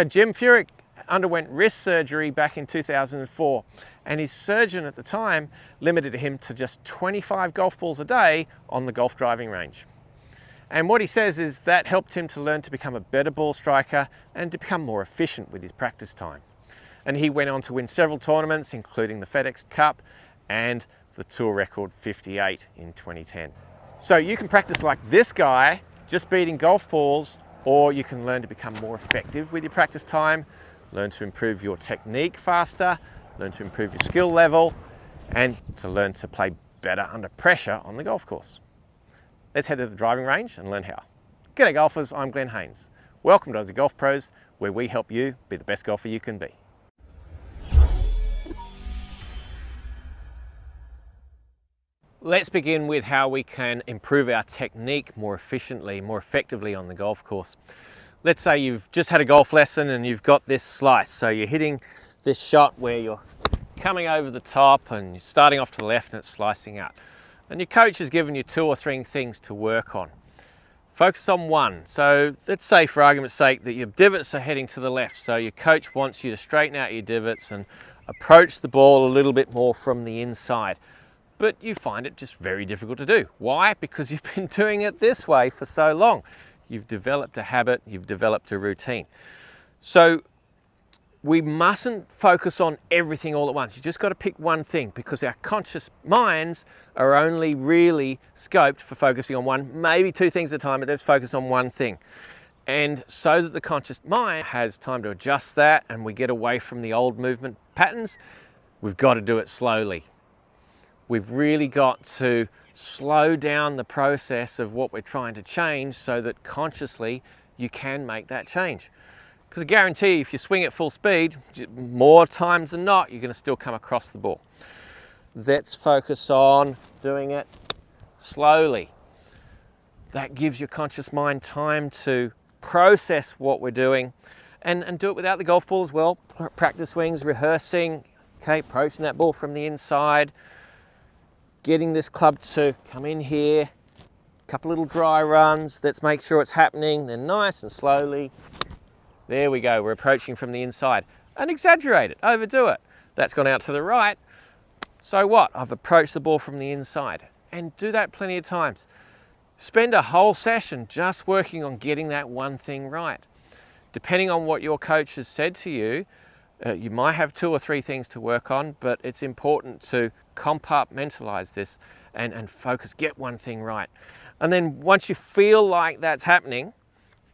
Jim Furyk underwent wrist surgery back in 2004, and his surgeon at the time limited him to just 25 golf balls a day on the golf driving range. And what he says is that helped him to learn to become a better ball striker and to become more efficient with his practice time. And he went on to win several tournaments, including the FedEx Cup and the tour record 58 in 2010. So you can practice like this guy, just beating golf balls, or you can learn to become more effective with your practice time, learn to improve your technique faster, learn to improve your skill level, and to learn to play better under pressure on the golf course. Let's head to the driving range and learn how. G'day golfers, I'm Glen Haynes. Welcome to Aussie Golf Pros, where we help you be the best golfer you can be. Let's begin with how we can improve our technique more efficiently, more effectively on the golf course. Let's say you've just had a golf lesson and you've got this slice. So you're hitting this shot where you're coming over the top and you're starting off to the left and it's slicing out. And your coach has given you 2 or 3 things to work on. Focus on one. So let's say, for argument's sake, that your divots are heading to the left. So your coach wants you to straighten out your divots and approach the ball a little bit more from the inside. But you find it just very difficult to do. Why? Because you've been doing it this way for so long. You've developed a habit, you've developed a routine. So we mustn't focus on everything all at once. You just got to pick one thing, because our conscious minds are only really scoped for focusing on one, maybe 2 things at a time, but let's focus on one thing. And so that the conscious mind has time to adjust that and we get away from the old movement patterns, we've got to do it slowly. We've really got to slow down the process of what we're trying to change so that consciously you can make that change. Because I guarantee if you swing at full speed, more times than not, you're going to still come across the ball. Let's focus on doing it slowly. That gives your conscious mind time to process what we're doing and do it without the golf ball as well. Practice swings, rehearsing, okay, approaching that ball from the inside. Getting this club to come in here, a couple little dry runs, let's make sure it's happening, then nice and slowly. There we go, we're approaching from the inside. And exaggerate it, overdo it. That's gone out to the right. So what? I've approached the ball from the inside. And do that plenty of times. Spend a whole session just working on getting that one thing right. Depending on what your coach has said to you, you might have 2 or 3 things to work on, but it's important to compartmentalize this and focus, get one thing right. And then once you feel like that's happening,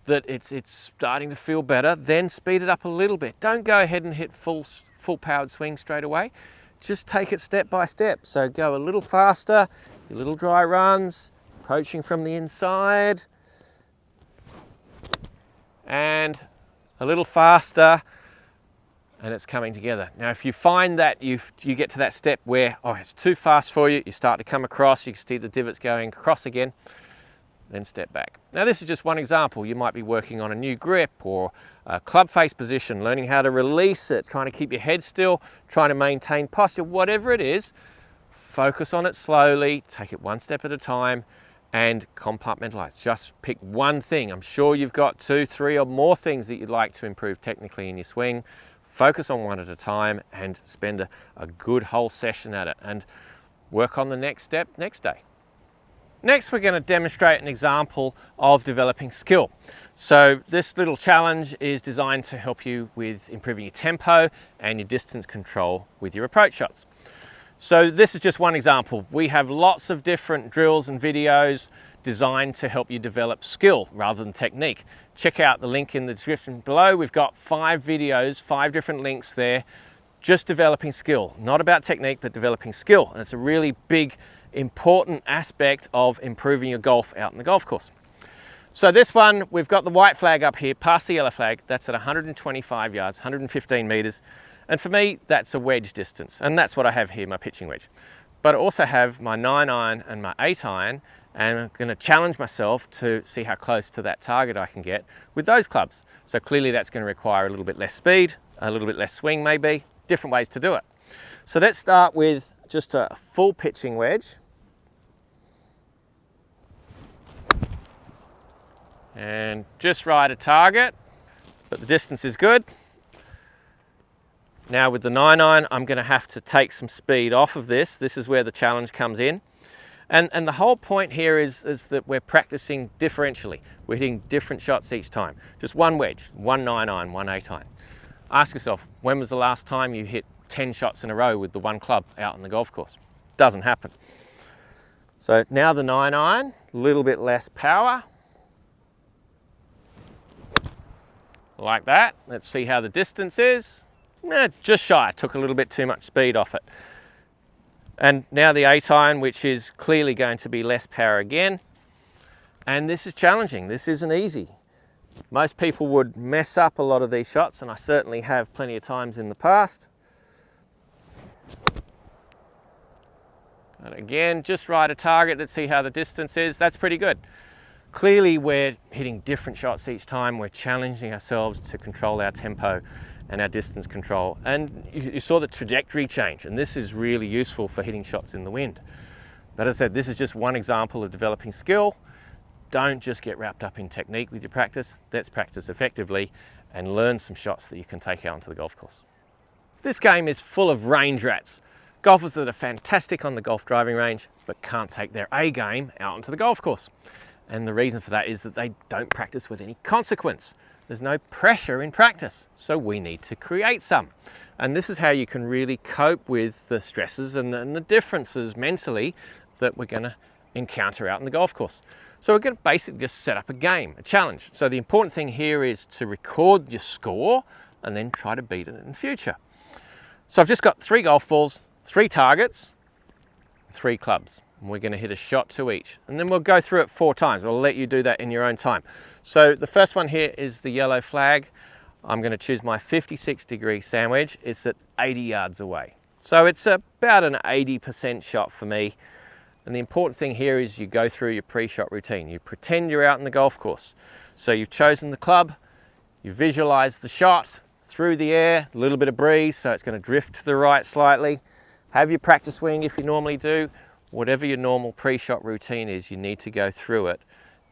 that it's starting to feel better, then speed it up a little bit. Don't go ahead and hit full powered swing straight away. Just take it step by step. So go a little faster, your little dry runs, approaching from the inside, and a little faster, and it's coming together. Now, if you find that you get to that step where, oh, it's too fast for you, you start to come across, you can see the divots going across again, then step back. Now, this is just one example. You might be working on a new grip or a club face position, learning how to release it, trying to keep your head still, trying to maintain posture, whatever it is, focus on it slowly, take it one step at a time, and compartmentalize. Just pick one thing. I'm sure you've got 2, 3 or more things that you'd like to improve technically in your swing. Focus on one at a time and spend a good whole session at it and work on the next step next day. Next, we're going to demonstrate an example of developing skill. So this little challenge is designed to help you with improving your tempo and your distance control with your approach shots. So this is just one example. We have lots of different drills and videos designed to help you develop skill rather than technique. Check out the link in the description below. We've got 5 videos, 5 different links there, just developing skill. Not about technique, but developing skill. And it's a really big, important aspect of improving your golf out in the golf course. So this one, we've got the white flag up here, past the yellow flag. That's at 125 yards, 115 meters. And for me, that's a wedge distance. And that's what I have here, my pitching wedge. But I also have my 9-iron and my 8-iron, and I'm going to challenge myself to see how close to that target I can get with those clubs. So clearly that's going to require a little bit less speed, a little bit less swing maybe, different ways to do it. So let's start with just a full pitching wedge. And just right at target. but the distance is good. Now with the 9-iron, I'm going to have to take some speed off of this. This is where the challenge comes in. And the whole point here is that we're practicing differentially. We're hitting different shots each time. Just one wedge, one 9-iron, one 8-iron. Ask yourself, when was the last time you hit 10 shots in a row with the one club out on the golf course? Doesn't happen. So now the 9-iron, a little bit less power. Like that. Let's see how the distance is. Just shy, took a little bit too much speed off it. And now the 8-iron, which is clearly going to be less power again. And this is challenging, this isn't easy. Most people would mess up a lot of these shots, and I certainly have plenty of times in the past. And again, just right a target, let's see how the distance is. That's pretty good. Clearly we're hitting different shots each time. We're challenging ourselves to control our tempo and our distance control. And you saw the trajectory change, and this is really useful for hitting shots in the wind. But as I said, this is just one example of developing skill. Don't just get wrapped up in technique with your practice. Let's practice effectively and learn some shots that you can take out onto the golf course. This game is full of range rats. Golfers that are fantastic on the golf driving range, but can't take their A game out onto the golf course. And the reason for that is that they don't practice with any consequence. There's no pressure in practice, so we need to create some. And this is how you can really cope with the stresses and the differences mentally that we're going to encounter out in the golf course. So we're going to basically just set up a game, a challenge. So the important thing here is to record your score and then try to beat it in the future. So I've just got 3 golf balls, 3 targets, 3 clubs. And we're going to hit a shot to each. And then we'll go through it 4 times. I'll let you do that in your own time. So the first one here is the yellow flag. I'm going to choose my 56-degree sandwich. It's at 80 yards away. So it's about an 80% shot for me. And the important thing here is you go through your pre-shot routine. You pretend you're out in the golf course. So you've chosen the club, you visualize the shot through the air, a little bit of breeze, so it's going to drift to the right slightly. Have your practice swing if you normally do. Whatever your normal pre-shot routine is, you need to go through it.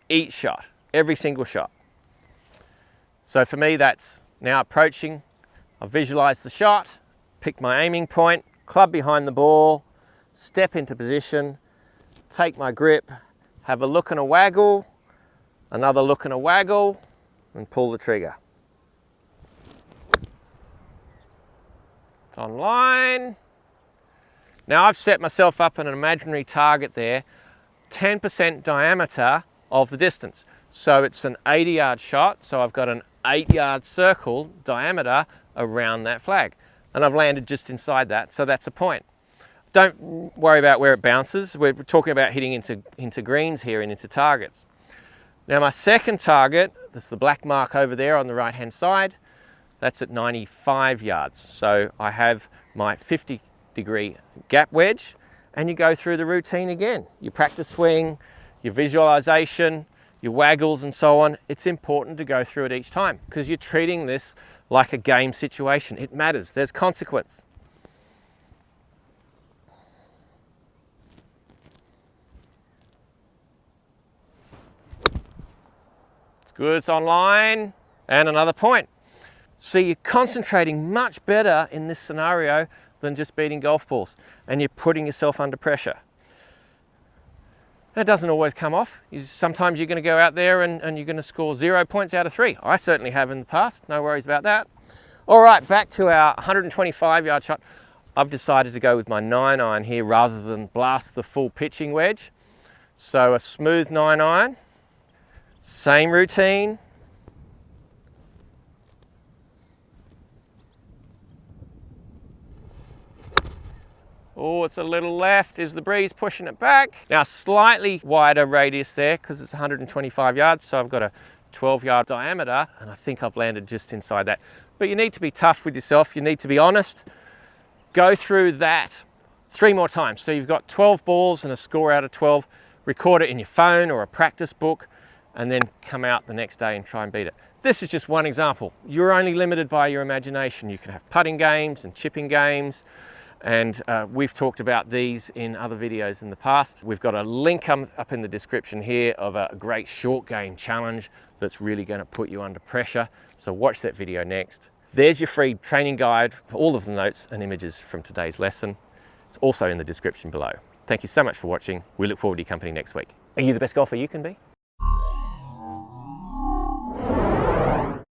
Each shot, every single shot. So for me, that's now approaching. I visualize the shot, pick my aiming point, club behind the ball, step into position, take my grip, have a look and a waggle, another look and a waggle, and pull the trigger. It's online. Now I've set myself up an imaginary target there, 10% diameter of the distance. So it's an 80-yard shot, so I've got an 8-yard circle diameter around that flag. And I've landed just inside that, so that's a point. Don't worry about where it bounces. We're talking about hitting into greens here and into targets. Now my second target, that's the black mark over there on the right-hand side, that's at 95 yards. So I have my 50-degree gap wedge, and you go through the routine again. Your practice swing, your visualization, your waggles and so on. It's important to go through it each time because you're treating this like a game situation. It matters, there's consequence. It's good, it's online, and another point. So you're concentrating much better in this scenario than just beating golf balls, and you're putting yourself under pressure. That doesn't always come off. Sometimes you're going to go out there and you're going to score 0 points out of 3. I certainly have in the past, no worries about that. All right, back to our 125-yard shot. I've decided to go with my 9-iron here rather than blast the full pitching wedge. So a smooth 9-iron, same routine. Oh, it's a little left. Is the breeze pushing it back? Now, slightly wider radius there because it's 125 yards, so I've got a 12-yard diameter, and I think I've landed just inside that. But you need to be tough with yourself. You need to be honest. Go through that 3 more times. So you've got 12 balls and a score out of 12. Record it in your phone or a practice book, and then come out the next day and try and beat it. This is just one example. You're only limited by your imagination. You can have putting games and chipping games. And we've talked about these in other videos in the past. We've got a link up in the description here of a great short game challenge that's really going to put you under pressure. So watch that video next. There's your free training guide, all of the notes and images from today's lesson. It's also in the description below. Thank you so much for watching. We look forward to your company next week. Are you the best golfer you can be?